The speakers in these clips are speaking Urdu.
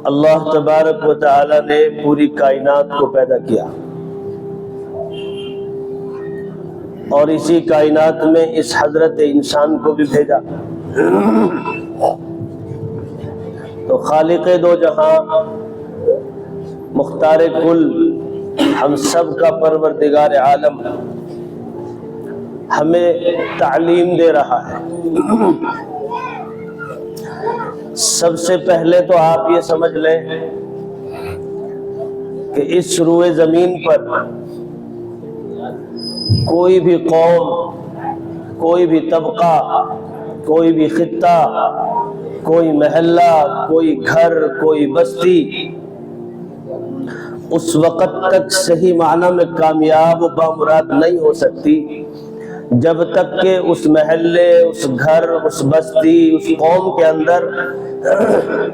اللہ تبارک و تعالی نے پوری کائنات کو پیدا کیا اور اسی کائنات میں اس حضرت انسان کو بھی بھیجا. تو خالق دو جہاں، مختار کل، ہم سب کا پروردگار عالم ہمیں تعلیم دے رہا ہے. سب سے پہلے تو آپ یہ سمجھ لیں کہ اس روئے زمین پر کوئی بھی قوم، کوئی بھی طبقہ، کوئی بھی خطہ، کوئی محلہ، کوئی گھر، کوئی بستی اس وقت تک صحیح معنی میں کامیاب و بامراد نہیں ہو سکتی جب تک کہ اس محلے، اس گھر، اس بستی، اس قوم کے اندر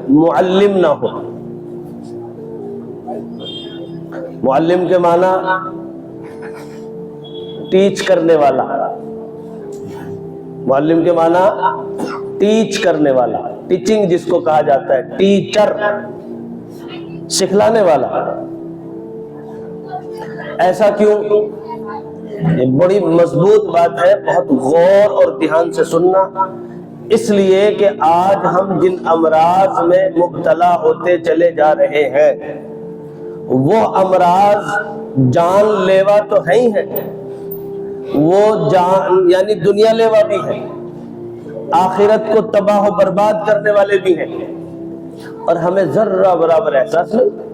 معلم نہ ہو. معلم کے معنی ٹیچ کرنے والا. معلم کے معنی ٹیچ کرنے والا، ٹیچنگ جس کو کہا جاتا ہے، ٹیچر، سکھلانے والا. ایسا کیوں؟ یہ بڑی مضبوط بات ہے، بہت غور اور دھیان سے سننا. اس لیے کہ آج ہم جن امراض میں مبتلا ہوتے چلے جا رہے ہیں وہ امراض جان لیوا تو ہیں ہی ہیں، وہ جان یعنی دنیا لیوا بھی ہیں، آخرت کو تباہ و برباد کرنے والے بھی ہیں، اور ہمیں ذرہ برابر احساس نہیں.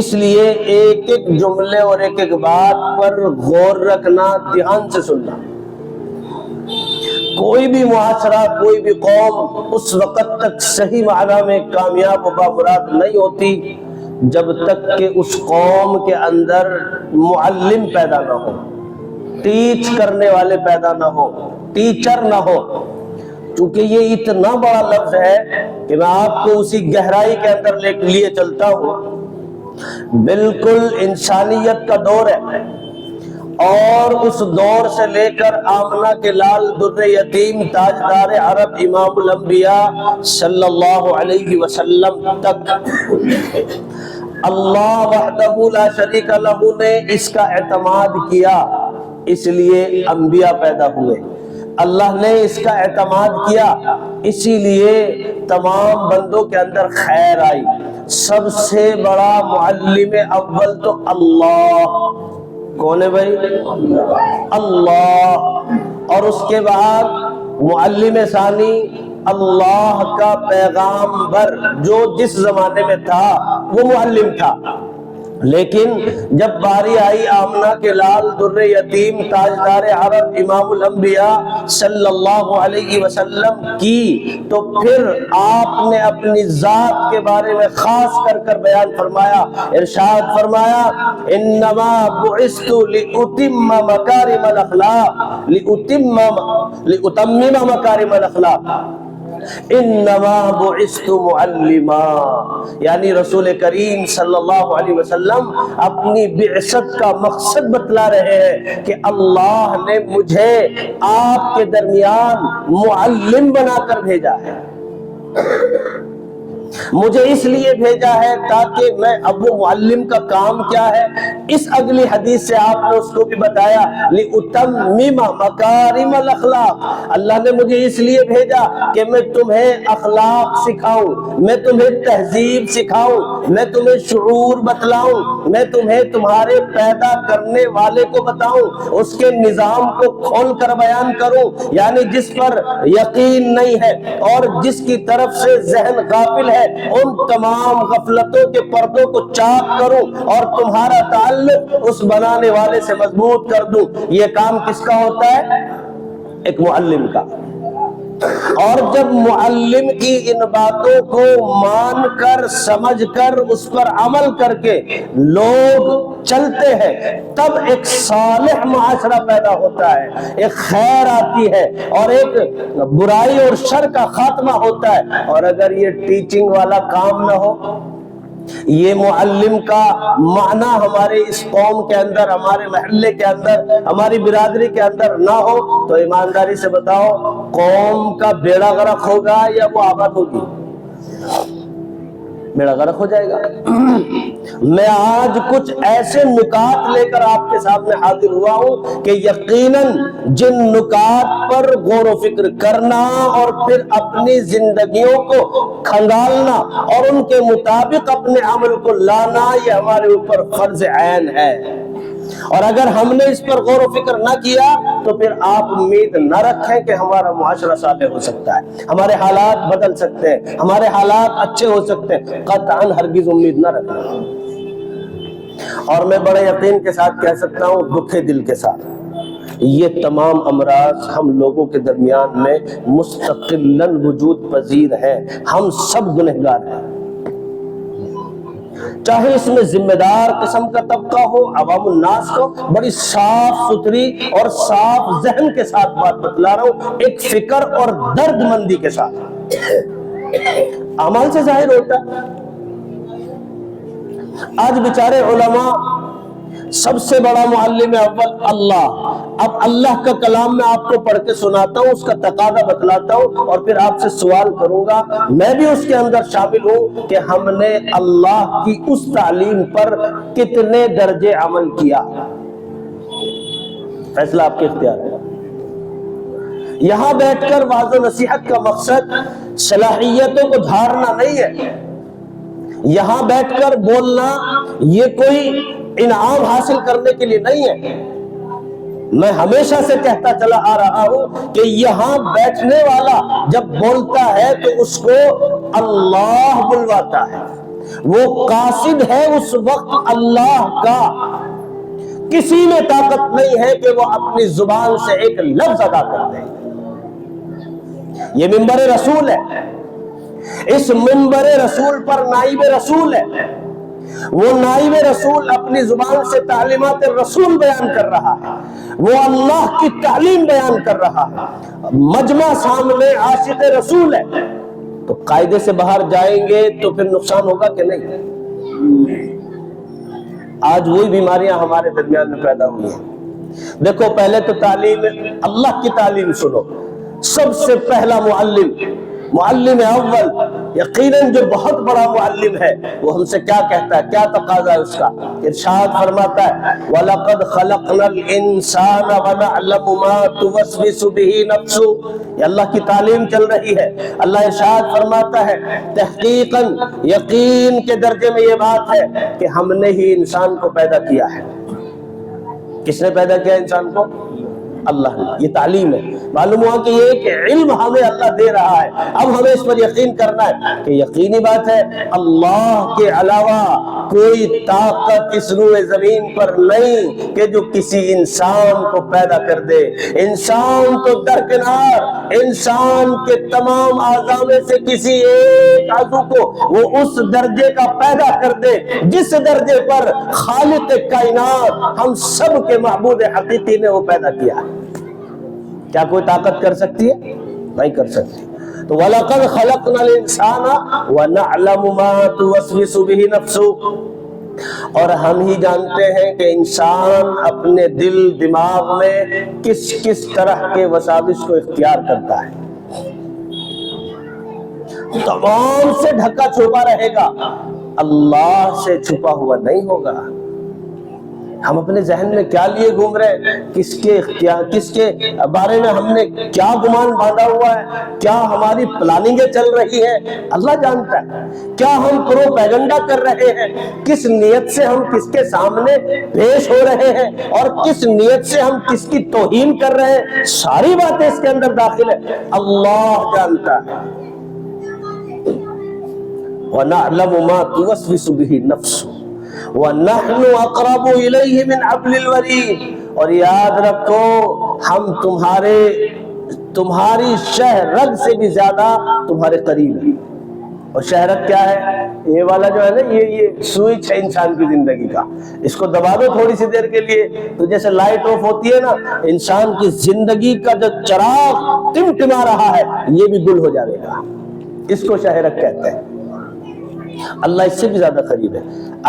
اس لیے ایک ایک جملے اور ایک ایک بات پر غور رکھنا، دھیان سے سننا. کوئی بھی معاشرہ، کوئی بھی قوم اس وقت تک صحیح معنی میں کامیاب و بامراد نہیں ہوتی جب تک کہ اس قوم کے اندر معلم پیدا نہ ہو، ٹیچ کرنے والے پیدا نہ ہو، ٹیچر نہ ہو. چونکہ یہ اتنا بڑا لفظ ہے کہ میں آپ کو اسی گہرائی کے اندر لیے چلتا ہوں. بالکل انسانیت کا دور ہے، اور اس دور سے لے کر آمنہ کے لال در یتیم تاجدار عرب امام الانبیاء صلی اللہ علیہ وسلم تک اللہ وحدہ لا شریک لہ نے اس کا اعتماد کیا، اس لیے انبیاء پیدا ہوئے. اللہ نے اس کا اعتماد کیا، اسی لیے تمام بندوں کے اندر خیر آئی. سب سے بڑا معلم اول تو اللہ. کون ہے بھائی؟ اللہ. اور اس کے بعد معلم ثانی اللہ کا پیغامبر، جو جس زمانے میں تھا وہ معلم تھا. لیکن جب باری آئی آمنہ کے لال در یتیم تاجدار عرب امام الانبیاء صلی اللہ علیہ وسلم کی، تو پھر آپ نے اپنی ذات کے بارے میں خاص کر بیان فرمایا. ارشاد فرمایا انما بعثت لأتم مکارم الاخلاق، لأتمم مکارم الاخلاق، انما بعثت معلما. یعنی رسول کریم صلی اللہ علیہ وسلم اپنی بعثت کا مقصد بتلا رہے ہیں کہ اللہ نے مجھے آپ کے درمیان معلم بنا کر بھیجا ہے. مجھے اس لیے بھیجا ہے تاکہ میں، اب وہ معلم کا کام کیا ہے اس اگلی حدیث سے آپ نے اس کو بھی بتایا، لِأُتَمِّمَ مَكَارِمَ الْأَخْلَاقِ. اللہ نے مجھے اس لیے بھیجا کہ میں تمہیں اخلاق سکھاؤں، میں تمہیں تہذیب سکھاؤں، میں تمہیں شعور بتلاؤں، میں تمہیں تمہارے پیدا کرنے والے کو بتاؤں، اس کے نظام کو کھول کر بیان کروں. یعنی جس پر یقین نہیں ہے اور جس کی طرف سے ذہن غافل ہے، ان تمام غفلتوں کے پردوں کو چاک کروں اور تمہارا تعلق اس بنانے والے سے مضبوط کر دوں. یہ کام کس کا ہوتا ہے؟ ایک معلم کا. اور جب معلم کی ان باتوں کو مان کر، سمجھ کر، اس پر عمل کر کے لوگ چلتے ہیں، تب ایک صالح معاشرہ پیدا ہوتا ہے، ایک خیر آتی ہے اور ایک برائی اور شر کا خاتمہ ہوتا ہے. اور اگر یہ ٹیچنگ والا کام نہ ہو، یہ معلم کا معنی ہمارے اس قوم کے اندر، ہمارے محلے کے اندر، ہماری برادری کے اندر نہ ہو، تو ایمانداری سے بتاؤ قوم کا بیڑا غرق ہوگا یا وہ آباد ہوگی؟ بیڑا غرق ہو جائے گا۔ میں آج کچھ ایسے نکات لے کر آپ کے سامنے حاضر ہوا ہوں کہ یقیناً جن نکات پر غور و فکر کرنا اور پھر اپنی زندگیوں کو کھنگالنا اور ان کے مطابق اپنے عمل کو لانا یہ ہمارے اوپر فرض عین ہے، اور اگر ہم نے اس پر غور و فکر نہ کیا تو پھر آپ امید نہ رکھیں کہ ہمارا معاشرہ صالح ہو سکتا ہے، ہمارے حالات بدل سکتے ہیں، ہمارے حالات اچھے ہو سکتے ہیں، قطعاً ہرگز امید نہ رکھنا۔ اور میں بڑے یقین کے ساتھ کہہ سکتا ہوں، دکھے دل کے ساتھ، یہ تمام امراض ہم لوگوں کے درمیان میں مستقلاً وجود پذیر ہیں، ہم سب گنہگار ہیں، چاہے اس میں ذمہ دار قسم کا طبقہ ہو، عوام الناس ہو۔ بڑی صاف ستھری اور صاف ذہن کے ساتھ بات بتلا رہا ہوں، ایک فکر اور درد مندی کے ساتھ۔ اعمال سے ظاہر ہوتا ہے۔ آج بیچارے علماء، سب سے بڑا معلم اول اللہ، اب اللہ کا کلام میں آپ کو پڑھ کے سناتا ہوں، اس کا تقاضا بتلاتا ہوں، اور پھر آپ سے سوال کروں گا، میں بھی اس کے اندر شامل ہوں کہ ہم نے اللہ کی اس تعلیم پر کتنے درجے عمل کیا۔ فیصلہ آپ کے اختیار ہے۔ یہاں بیٹھ کر وعظ و نصیحت کا مقصد صلاحیتوں کو دھارنا نہیں ہے، یہاں بیٹھ کر بولنا یہ کوئی انعام حاصل کرنے کے لیے نہیں ہے۔ میں ہمیشہ سے کہتا چلا آ رہا ہوں کہ یہاں بیٹھنے والا جب بولتا ہے تو اس کو اللہ بلواتا ہے، وہ قاصد ہے اس وقت اللہ کا، کسی میں طاقت نہیں ہے کہ وہ اپنی زبان سے ایک لفظ ادا کر دے۔ یہ منبر رسول ہے، اس منبر رسول پر نائب رسول ہے، وہ نائب رسول اپنی زبان سے تعلیمات رسول بیان کر رہا ہے، وہ اللہ کی تعلیم بیان کر رہا ہے، مجمع سامنے عاشق رسول ہے، تو قاعدے سے باہر جائیں گے تو پھر نقصان ہوگا کہ نہیں؟ آج وہی بیماریاں ہمارے درمیان میں پیدا ہوئی ہیں۔ دیکھو، پہلے تو تعلیم، اللہ کی تعلیم سنو۔ سب سے پہلا معلم اول، یقیناً جو بہت بڑا معلم ہے، وہ ہم سے کیا کہتا ہے، کیا تقاضا ہے اس کا؟ ارشاد فرماتا ہے وَلَقَدْ خَلَقْنَا الْإِنسَانَ وَنَعْلَمُ مَا تُوَسْوِسُ بِهِ نَفْسُهُ۔ یہ اللہ کی تعلیم چل رہی ہے۔ اللہ ارشاد فرماتا ہے تحقیقاً، یقین کے درجے میں یہ بات ہے کہ ہم نے ہی انسان کو پیدا کیا ہے۔ کس نے پیدا کیا انسان کو؟ اللہ نے۔ یہ تعلیم ہے۔ معلوم ہوا کہ یہ ایک علم ہمیں اللہ دے رہا ہے، اب ہمیں اس پر یقین کرنا ہے کہ یقینی بات ہے اللہ کے علاوہ کوئی طاقت اس روئے زمین پر نہیں کہ جو کسی انسان کو پیدا کر دے۔ انسان تو درکنار، انسان کے تمام اعضاء میں سے کسی ایک عضو کو وہ اس درجے کا پیدا کر دے جس درجے پر خالق کائنات، ہم سب کے معبود حقیقی نے وہ پیدا کیا ہے۔ کیا کوئی طاقت کر سکتی ہے؟ نہیں کر سکتی۔ تو وَلَقَدْ خَلَقْنَا الْإِنسَانَ وَنَعْلَمُ مَا تُوَسْوِسُ بِهِ نَفْسُهُ، اور ہم ہی جانتے ہیں کہ انسان اپنے دل دماغ میں کس کس طرح کے وساوس کو اختیار کرتا ہے۔ تمام سے ڈھکا چھپا رہے گا، اللہ سے چھپا ہوا نہیں ہوگا۔ ہم اپنے ذہن میں کیا لیے گھوم رہے ہیں، کس کے بارے میں ہم نے کیا گمان باندھا ہوا ہے، کیا ہماری پلاننگیں چل رہی ہیں، اللہ جانتا ہے۔ کیا ہم پروپیگنڈا کر رہے ہیں، کس نیت سے ہم کس کے سامنے پیش ہو رہے ہیں، اور کس نیت سے ہم کس کی توہین کر رہے ہیں، ساری باتیں اس کے اندر داخل ہے، اللہ جانتا ہے۔ وَنَعْلَمُ مَا تُوَسْوِسُ بِهِ نَفْسُهُ وَنَحْنُ أَقْرَبُ إِلَيْهِ مِنْ حَبْلِ الْوَرِيدِ، اور یاد رکھو ہم تمہاری شہ رگ سے بھی زیادہ تمہارے قریب ہیں۔ اور شہ رگ کیا ہے؟ یہ والا جو ہے نا، یہ سوئچ ہے انسان کی زندگی کا، اس کو دبا دو تھوڑی سی دیر کے لیے تو جیسے لائٹ آف ہوتی ہے نا، انسان کی زندگی کا جو چراغ ٹمٹما رہا ہے یہ بھی گل ہو جائے گا، اس کو شہ رگ کہتے ہیں۔ اللہ اس سے بھی زیادہ قریب ہے۔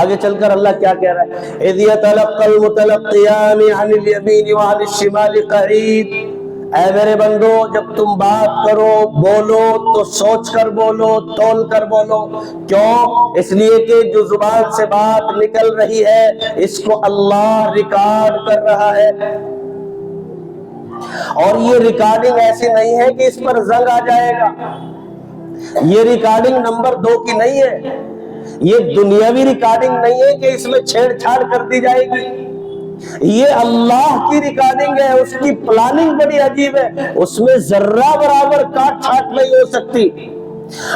آگے چل کر اللہ کیا کہہ رہا ہے؟ اِذْ يَتَلَقَّى الْمُتَلَقِّيَانِ عَنِ الْيَمِينِ وَعَنِ الشِّمَالِ قَعِيدٌ، اے میرے بندو جب تم بات کرو بولو تو سوچ کر بولو، تول کر بولو۔ کیوں؟ اس لیے کہ جو زبان سے بات نکل رہی ہے اس کو اللہ ریکارڈ کر رہا ہے، اور یہ ریکارڈنگ ایسی نہیں ہے کہ اس پر زنگ آ جائے گا۔ یہ ریکارڈنگ نمبر 2 کی نہیں ہے، یہ دنیاوی ریکارڈنگ نہیں ہے کہ اس میں چھیڑ چھاڑ کر دی جائے گی۔ یہ اللہ کی ریکارڈنگ ہے، اس کی پلاننگ بڑی عجیب ہے، اس میں ذرہ برابر کاٹ چھاٹ نہیں ہو سکتی۔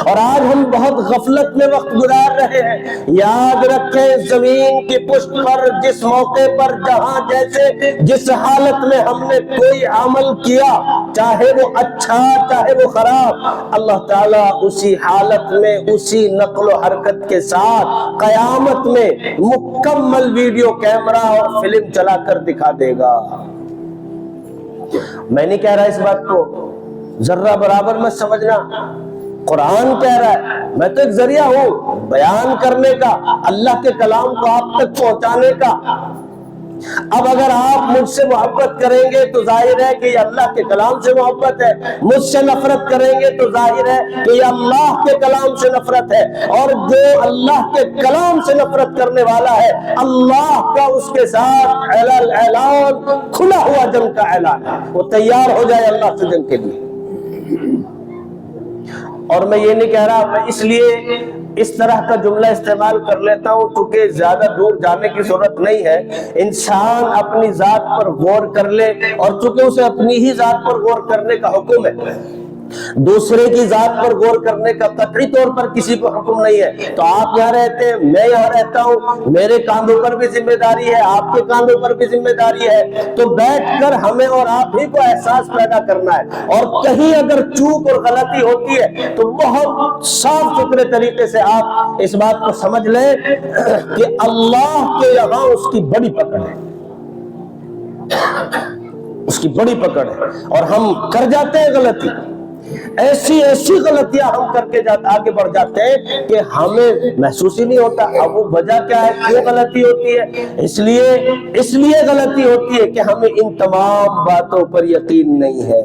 اور آج ہم بہت غفلت میں وقت گزار رہے ہیں۔ یاد رکھیں زمین کی پشت پر جس موقع پر جہاں جیسے جس حالت میں ہم نے کوئی عمل کیا، چاہے وہ اچھا چاہے وہ خراب، اللہ تعالیٰ اسی حالت میں اسی نقل و حرکت کے ساتھ قیامت میں مکمل ویڈیو کیمرہ اور فلم چلا کر دکھا دے گا۔ میں نہیں کہہ رہا اس بات کو، ذرہ برابر میں سمجھنا، قرآن کہہ رہا ہے، میں تو ایک ذریعہ ہوں بیان کرنے کا، اللہ کے کلام کو آپ تک پہنچانے کا۔ اب اگر آپ مجھ سے محبت کریں گے تو ظاہر ہے کہ یہ اللہ کے کلام سے محبت ہے، مجھ سے نفرت کریں گے تو ظاہر ہے کہ یہ اللہ کے کلام سے نفرت ہے، اور جو اللہ کے کلام سے نفرت کرنے والا ہے اللہ کا اس کے ساتھ اعلان کھلا ہوا جنگ کا اعلان ہے، وہ تیار ہو جائے اللہ سے جنگ کے لیے۔ اور میں یہ نہیں کہہ رہا، میں اس لیے اس طرح کا جملہ استعمال کر لیتا ہوں چونکہ زیادہ دور جانے کی ضرورت نہیں ہے، انسان اپنی ذات پر غور کر لے، اور چونکہ اسے اپنی ہی ذات پر غور کرنے کا حکم ہے، دوسرے کی ذات پر غور کرنے کا قطعی طور پر کسی کو حکم نہیں ہے۔ تو آپ یہاں رہتے ہیں، میں یہاں رہتا ہوں، میرے کاندھوں پر بھی ذمہ داری ہے، آپ کے کاندھوں پر بھی ذمہ داری ہے، تو بیٹھ کر ہمیں اور آپ ہی کو احساس پیدا کرنا ہے، اور کہیں اگر چوک اور غلطی ہوتی ہے تو بہت صاف ستھرے طریقے سے آپ اس بات کو سمجھ لیں کہ اللہ کے یہاں اس کی بڑی پکڑ ہے، اس کی بڑی پکڑ ہے، اور ہم کر جاتے ہیں غلطی، ایسی غلطیاں ہم کر کے آگے بڑھ جاتے ہیں کہ ہمیں محسوس ہی نہیں ہوتا۔ اب وہ وجہ کیا ہے کیوں غلطی ہوتی ہے؟ اس لیے غلطی ہوتی ہے کہ ہمیں ان تمام باتوں پر یقین نہیں ہے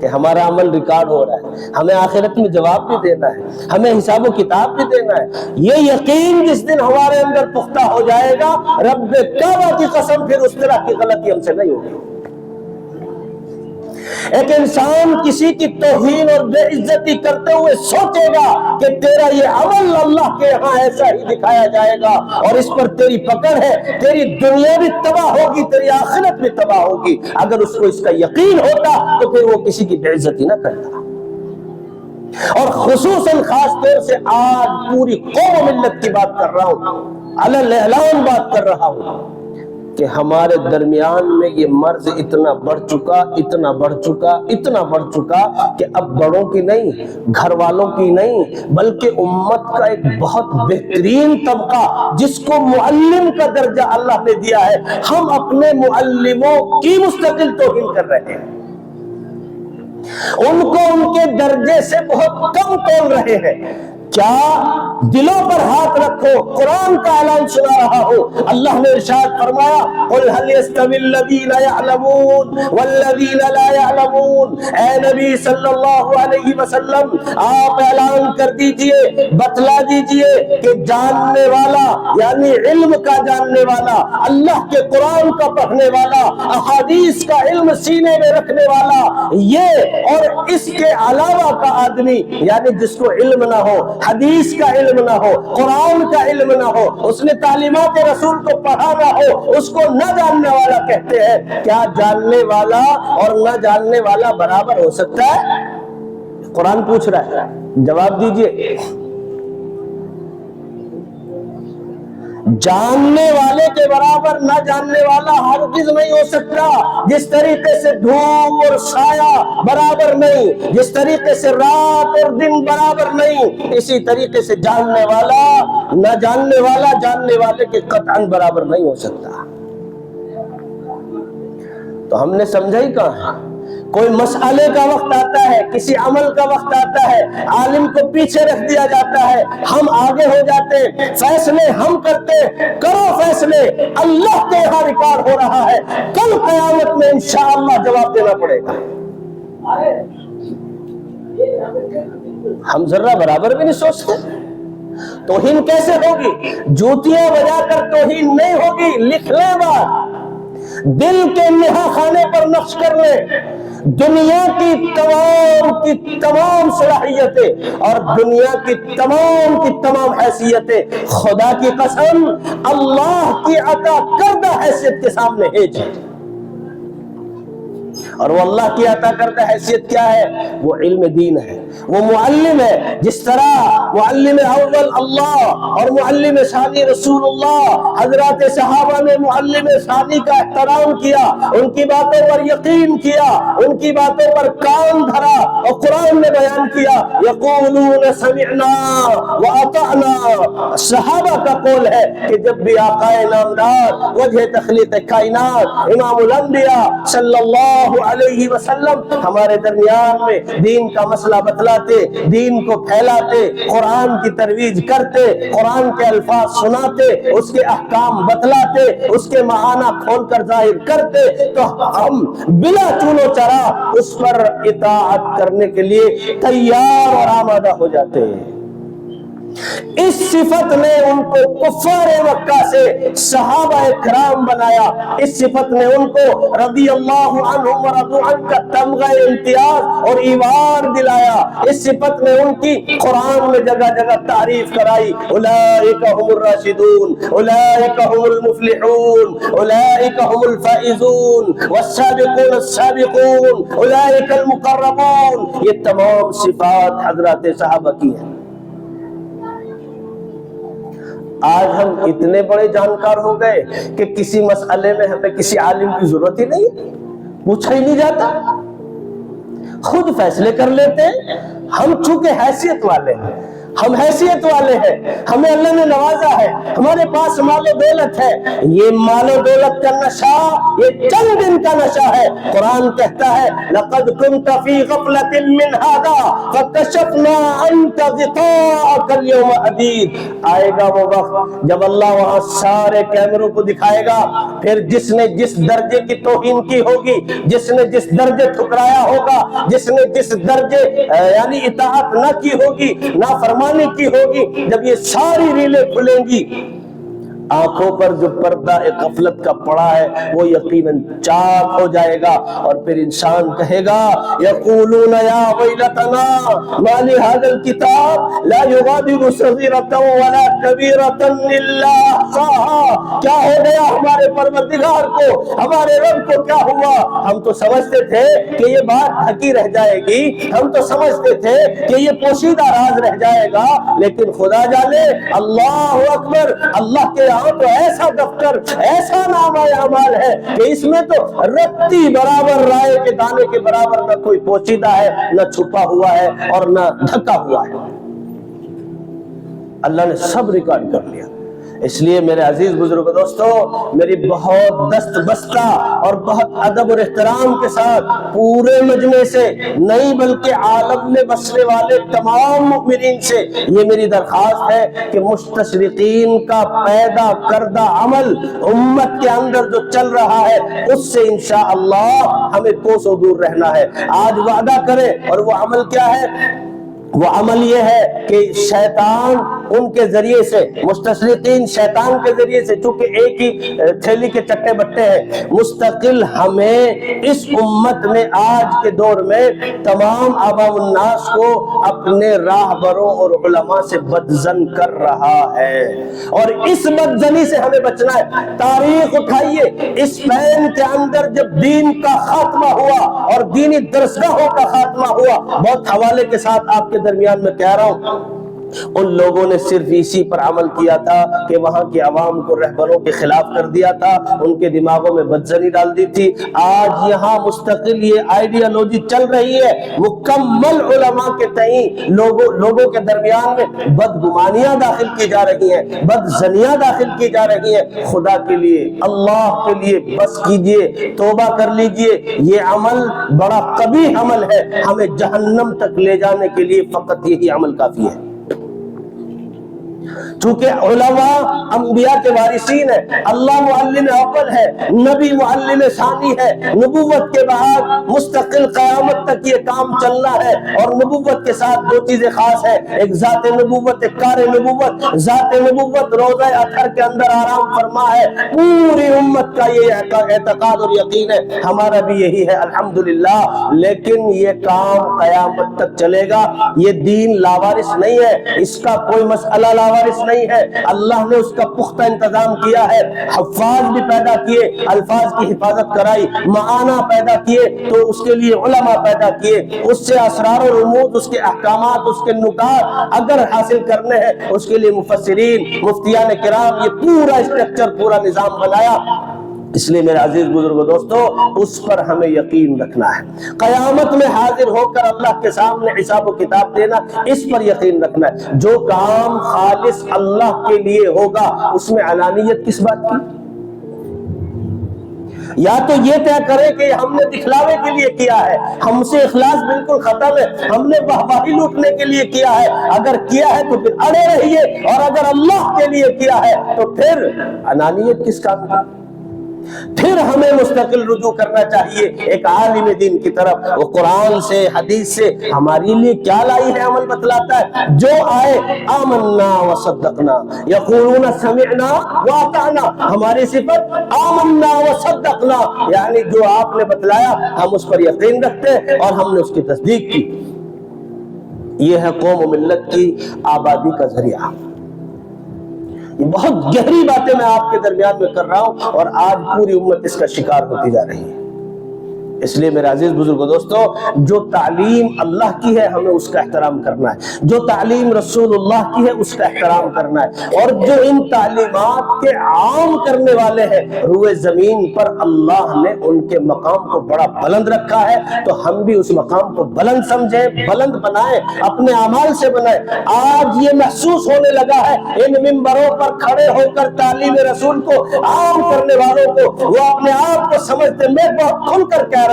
کہ ہمارا عمل ریکارڈ ہو رہا ہے، ہمیں آخرت میں جواب بھی دینا ہے، ہمیں حساب و کتاب بھی دینا ہے۔ یہ یقین جس دن ہمارے اندر پختہ ہو جائے گا، رب کعبہ کی قسم پھر اس طرح کی غلطی ہم سے نہیں ہوگی۔ ایک انسان کسی کی توہین اور بے عزتی کرتے ہوئے سوچے گا کہ تیرا یہ عمل اللہ کے یہاں ایسا ہی دکھایا جائے گا، اور اس پر تیری پکڑ ہے، تیری دنیا بھی تباہ ہوگی، تیری آخرت بھی تباہ ہوگی۔ اگر اس کو اس کا یقین ہوتا تو پھر وہ کسی کی بے عزتی نہ کرتا۔ اور خصوصاً خاص طور سے آج پوری قوم و ملت کی بات کر رہا ہوں، علی اعلان بات کر رہا ہوں کہ ہمارے درمیان میں یہ مرض اتنا بڑھ چکا کہ اب بڑوں کی نہیں، گھر والوں کی نہیں، بلکہ امت کا ایک بہت بہترین طبقہ جس کو معلم کا درجہ اللہ نے دیا ہے، ہم اپنے معلموں کی مستقل توہین کر رہے ہیں، ان کو ان کے درجے سے بہت کم تول رہے ہیں۔ کیا دلوں پر ہاتھ رکھو، قرآن کا اعلان سنا رہا ہو، اللہ نے ارشاد فرمایا قُلْ هَلْ يَسْتَوِي الَّذِينَ يَعْلَمُونَ وَالَّذِينَ لَا يَعْلَمُونَ۔ اے نبی صلی اللہ علیہ وسلم آپ اعلان کر دیجئے، بتلا دیجئے کہ جاننے والا یعنی علم کا جاننے والا، اللہ کے قرآن کا پڑھنے والا، احادیث کا علم سینے میں رکھنے والا، یہ اور اس کے علاوہ کا آدمی یعنی جس کو علم نہ ہو، حدیث کا علم نہ ہو، قرآن کا علم نہ ہو، اس نے تعلیمات رسول کو پڑھا نہ ہو، اس کو نہ جاننے والا کہتے ہیں۔ کیا جاننے والا اور نہ جاننے والا برابر ہو سکتا ہے؟ قرآن پوچھ رہا ہے، جواب دیجئے۔ جاننے والے کے برابر نہ جاننے والا ہرگز نہیں ہو سکتا۔ جس طریقے سے دھوپ اور سایہ برابر نہیں، جس طریقے سے رات اور دن برابر نہیں، اسی طریقے سے جاننے والا نہ جاننے والا جاننے والے کے قطعاً برابر نہیں ہو سکتا۔ تو ہم نے سمجھا ہی کہاں ہے؟ کوئی مسئلے کا وقت آتا ہے، کسی عمل کا وقت آتا ہے، عالم کو پیچھے رکھ دیا جاتا ہے، ہم آگے ہو جاتے، فیصلے ہم کرتے، کرو فیصلے، اللہ کے یہاں ریکارڈ ہو رہا ہے، کل قیامت میں انشاءاللہ جواب دینا پڑے گا۔ ہم ذرہ برابر بھی نہیں سوچتے۔ توہین کیسے ہوگی؟ جوتیاں بجا کر توہین نہیں ہوگی، لکھ لیں بات، دل کے نہا خانے پر نقش کر لیں۔ دنیا کی تمام صلاحیتیں اور دنیا کی تمام حیثیتیں خدا کی قسم اللہ کی عطا کردہ حیثیت کے سامنے ہیج ہے۔ اور وہ اللہ کی عطا کردہ حیثیت کیا ہے؟ وہ علم دین ہے، وہ معلم ہے۔ جس طرح معلم اول اللہ اور معلم ثانی رسول اللہ، حضرات صحابہ نے معلم ثانی کا احترام کیا، ان کی باتوں پر یقین کیا، ان کی باتوں پر کان دھرا، اور قرآن نے بیان کیا یقولون سمعنا واطعنا۔ صحابہ کا قول ہے کہ جب بھی آقا نامدار وجہ تخلیق کائنات امام الانبیاء صلی اللہ علیہ وسلم ہمارے درمیان میں دین کا مسئلہ بتلاتے، دین کو پھیلاتے، قرآن کی ترویج کرتے، قرآن کے الفاظ سناتے، اس کے احکام بتلاتے، اس کے معانی کھول کر ظاہر کرتے، تو ہم بلا چون و چرا اس پر اطاعت کرنے کے لیے تیار اور آمادہ ہو جاتے ہیں۔ اس صفت نے ان کو کفار مکہ سے صحابہ کرام بنایا، اس صفت نے ان کو رضی اللہ عنہم ورضوا عنہ کا تمغہ امتیاز اور ایوار دلایا، اس صفت نے ان کی قرآن میں جگہ جگہ تعریف کرائی، اولئک هم الراشدون، اولئک هم المفلحون، اولئک هم الفائزون والسابقون السابقون، اولئک المقربون۔ یہ تمام صفات حضرات صحابہ کی ہیں۔ آج ہم اتنے بڑے جانکار ہو گئے کہ کسی مسئلے میں ہمیں کسی عالم کی ضرورت ہی نہیں، پوچھا ہی نہیں جاتا، خود فیصلے کر لیتے ہیں۔ ہم چونکہ حیثیت والے ہیں، ہم حیثیت والے ہیں، ہمیں اللہ نے نوازا ہے، ہمارے پاس مال و دولت ہے، یہ مال و دولت کا نشہ یہ چند دن کا نشہ ہے۔ قرآن کہتا ہے لَقَدْ كُنْتَ فِي غَفْلَةٍ مِّنْ هَذَا فَكَشَفْنَا عَنْكَ غِطَاءَكَ الْيَوْمَ حَدِيدٌ۔ آئے گا وہ وقت جب اللہ وہاں سارے کیمروں کو دکھائے گا، پھر جس نے جس درجے کی توہین کی ہوگی، جس نے جس درجے ٹھکرایا ہوگا، جس نے جس درجے یعنی اطاعت نہ کی ہوگی، نافرمانی کی ہوگی، جب یہ ساری ریلیں کھلیں گی، آنکھوں پر جو پردہ غفلت کا پڑا ہے وہ یقیناً چاک ہو جائے گا، اور پھر انسان کہے گا یقولون یا ویلتنا ما لهذا الكتاب لا يغادر صغیرۃ ولا کبیرۃ الا احصاها۔ کیا ہو گیا ہمارے پروردگار کو، ہمارے رب کو کیا ہوا؟ ہم تو سمجھتے تھے کہ یہ بات ڈھکی رہ جائے گی، ہم تو سمجھتے تھے کہ یہ پوشیدہ راز رہ جائے گا، لیکن خدا جانے، اللہ اکبر، اللہ کے تو ایسا دفتر، ایسا نامہ اعمال ہے کہ اس میں تو رتی برابر رائے کے دانے کے برابر نہ کوئی پوشیدہ ہے، نہ چھپا ہوا ہے اور نہ ڈھکا ہوا ہے۔ اللہ نے سب ریکارڈ کر لیا۔ اس لیے میرے عزیز بزرگ دوستو، میری بہت دست بستہ اور بہت ادب اور احترام کے ساتھ پورے مجمع سے نہیں بلکہ عالم میں بسنے والے تمام مؤمنین سے یہ میری درخواست ہے کہ مستشرقین کا پیدا کردہ عمل امت کے اندر جو چل رہا ہے اس سے انشاءاللہ ہمیں کوسوں دور رہنا ہے۔ آج وعدہ کریں، اور وہ عمل کیا ہے؟ وہ عمل یہ ہے کہ شیطان ان کے ذریعے سے، مستشرقین شیطان کے ذریعے سے، چونکہ ایک ہی تھیلی کے چٹے بٹے ہیں، مستقل ہمیں اس امت میں آج کے دور میں تمام عوام الناس کو اپنے راہبروں اور علماء سے بدظن کر رہا ہے، اور اس بدظنی سے ہمیں بچنا ہے۔ تاریخ اٹھائیے، اسپین کے اندر جب دین کا خاتمہ ہوا اور دینی درسگاہوں کا خاتمہ ہوا، بہت حوالے کے ساتھ آپ کے درمیان میں کہہ رہا ہوں، ان لوگوں نے صرف اسی پر عمل کیا تھا کہ وہاں کے عوام کو رہبروں کے خلاف کر دیا تھا، ان کے دماغوں میں بدزنی ڈال دی تھی۔ آج یہاں مستقل یہ آئیڈیالوجی چل رہی ہے، مکمل علماء کے تئیں لوگوں کے درمیان میں بدگمانیاں داخل کی جا رہی ہیں، بدزنیاں داخل کی جا رہی ہیں۔ خدا کے لیے، اللہ کے لیے بس کیجئے، توبہ کر لیجئے، یہ عمل بڑا قبیح عمل ہے، ہمیں جہنم تک لے جانے کے لیے فقط یہی عمل کافی ہے۔ چونکہ علماء انبیاء کے وارثین ہیں، اللہ معلم اول ہے، نبی معلم ثانی ہے، نبوت کے بعد مستقل قیامت تک یہ کام چلنا ہے، اور نبوت کے ساتھ دو چیزیں خاص ہیں، ایک ذات نبوت، ایک کار نبوت۔ ذات نبوت روزہ اطہر کے اندر آرام فرما ہے، پوری امت کا یہ اعتقاد اور یقین ہے، ہمارا بھی یہی ہے الحمدللہ، لیکن یہ کام قیامت تک چلے گا۔ یہ دین لاوارث نہیں ہے، اس کا کوئی مسئلہ لاوارث نہیں ہے، اللہ نے اس کا پختہ انتظام کیا ہے، حفاظ بھی پیدا کیے، الفاظ کی حفاظت کرائی، معانی پیدا کیے تو اس کے لیے علماء پیدا کیے، اس سے اسرار و رموز، اس کے احکامات، اس کے نکات اگر حاصل کرنے ہیں اس کے لیے مفسرین، مفتیان کرام، یہ پورا اسٹرکچر، پورا نظام بنایا۔ اس لیے میرے عزیز بزرگوں دوستو، اس پر ہمیں یقین رکھنا ہے، قیامت میں حاضر ہو کر اللہ کے سامنے حساب و کتاب دینا، اس پر یقین رکھنا ہے۔ جو کام خالص اللہ کے لیے ہوگا اس میں علانیت کس بات کی؟ یا تو یہ طے کرے کہ ہم نے دکھلاوے کے لیے کیا ہے، ہم سے اخلاص بالکل ختم ہے، ہم نے واہواہی لوٹنے کے لیے کیا ہے، اگر کیا ہے تو پھر اڑے رہیے، اور اگر اللہ کے لیے کیا ہے تو پھر علانیت کس کام کی؟ پھر ہمیں مستقل رجوع کرنا چاہیے ایک عالم دین کی طرف، وہ قرآن سے، حدیث سے ہمارے لیے کیا لائی ہے عمل بتلاتا ہے۔ جو آئے آمنا وصدقنا، یقولون سمعنا واطعنا، ہماری صفت آمنا وصدقنا، یعنی جو آپ نے بتلایا ہم اس پر یقین رکھتے ہیں اور ہم نے اس کی تصدیق کی۔ یہ ہے قوم و ملت کی آبادی کا ذریعہ۔ یہ بہت گہری باتیں میں آپ کے درمیان میں کر رہا ہوں، اور آج پوری امت اس کا شکار ہوتی جا رہی ہے۔ اس لیے میرے عزیز بزرگوں دوستو، جو تعلیم اللہ کی ہے ہمیں اس کا احترام کرنا ہے، جو تعلیم رسول اللہ کی ہے اس کا احترام کرنا ہے، اور جو ان تعلیمات کے عام کرنے والے ہیں روئے زمین پر اللہ نے ان کے مقام کو بڑا بلند رکھا ہے، تو ہم بھی اس مقام کو بلند سمجھیں، بلند بنائیں، اپنے اعمال سے بنائیں۔ آج یہ محسوس ہونے لگا ہے ان ممبروں پر کھڑے ہو کر تعلیم رسول کو عام کرنے والوں کو، وہ اپنے آپ کو سمجھتے، میں بہت کھل کر کہہ رہا ہوں،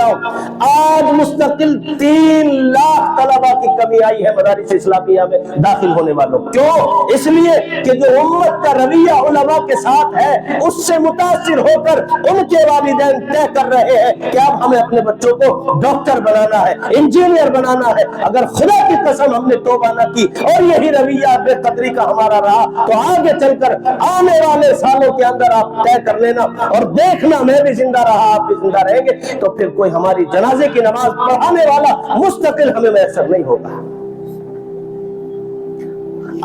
آج مستقل 3 لاکھ طلبہ کی کمی آئی ہے مدارس اسلامیہ میں داخل ہونے والوں۔ کیوں؟ اس لیے کہ جو امت کا رویہ علماء کے ساتھ ہے اس سے متاثر ہو کر ان کے والدین طے کر رہے ہیں کہ اب ہمیں اپنے بچوں کو ڈاکٹر بنانا ہے، انجینئر بنانا ہے۔ اگر خدا کی قسم ہم نے توبہ نہ کی اور یہی رویہ بے قدری کا ہمارا رہا تو آگے چل کر آنے والے سالوں کے اندر آپ طے کر لینا اور دیکھنا، میں بھی زندہ رہا، آپ بھی زندہ رہیں گے تو پھر کوئی ہماری جنازے کی نماز پڑھانے والا مستقل ہمیں میسر نہیں ہوگا۔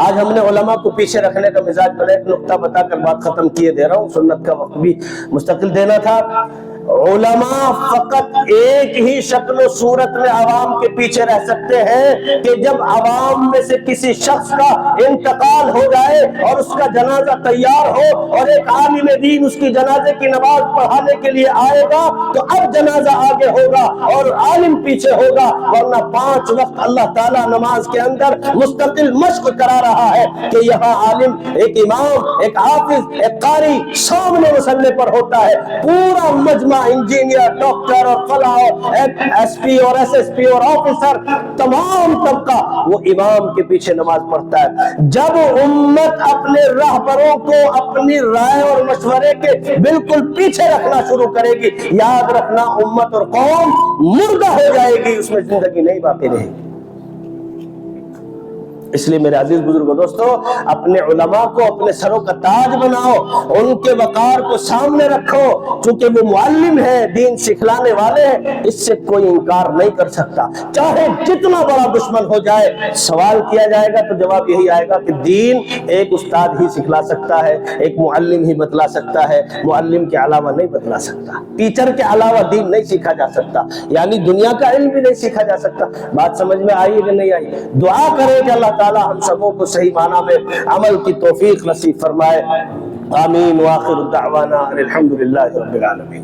آج ہم نے علماء کو پیچھے رکھنے کا مزاج بنا، ایک نقطہ بتا کر بات ختم کیے دے رہا ہوں، سنت کا وقت بھی مستقل دینا تھا۔ علماء فقط ایک ہی شکل و صورت میں عوام کے پیچھے رہ سکتے ہیں کہ جب عوام میں سے کسی شخص کا انتقال ہو جائے اور اس کا جنازہ تیار ہو اور ایک عالم دین اس کی جنازے کی نماز پڑھانے کے لیے آئے گا تو اب جنازہ آگے ہوگا اور عالم پیچھے ہوگا، ورنہ 5 وقت اللہ تعالیٰ نماز کے اندر مستقل مشق کرا رہا ہے کہ یہاں عالم، ایک امام، ایک حافظ، ایک قاری سامنے مصلی پر ہوتا ہے، پورا مجمع انجینئر، ڈاکٹر اور فلاح، ایس پی اور ایس ایس پی اور آفیسر، تمام طبقہ وہ امام کے پیچھے نماز پڑھتا ہے۔ جب امت اپنے راہبروں کو اپنی رائے اور مشورے کے بالکل پیچھے رکھنا شروع کرے گی، یاد رکھنا امت اور قوم مردہ ہو جائے گی، اس میں زندگی نہیں باقی رہے گی۔ اس لیے میرے عزیز بزرگوں دوستو، اپنے علماء کو اپنے سروں کا تاج بناؤ، ان کے وقار کو سامنے رکھو، چونکہ وہ معلم ہے، دین سکھلانے والے ہیں، اس سے کوئی انکار نہیں کر سکتا۔ چاہے جتنا بڑا دشمن ہو جائے، سوال کیا جائے گا تو جواب یہی آئے گا کہ دین ایک استاد ہی سکھلا سکتا ہے، ایک معلم ہی بتلا سکتا ہے، معلم کے علاوہ نہیں بتلا سکتا، ٹیچر کے علاوہ دین نہیں سیکھا جا سکتا، یعنی دنیا کا علم بھی نہیں سیکھا جا سکتا۔ بات سمجھ میں آئی ہے کہ نہیں آئی؟ دعا کریں کہ اللہ تعالیٰ تعالی ہم سبوں کو صحیح معنی میں عمل کی توفیق نصیب فرمائے. آمین. وآخر دعوانا الحمدللہ رب العالمین.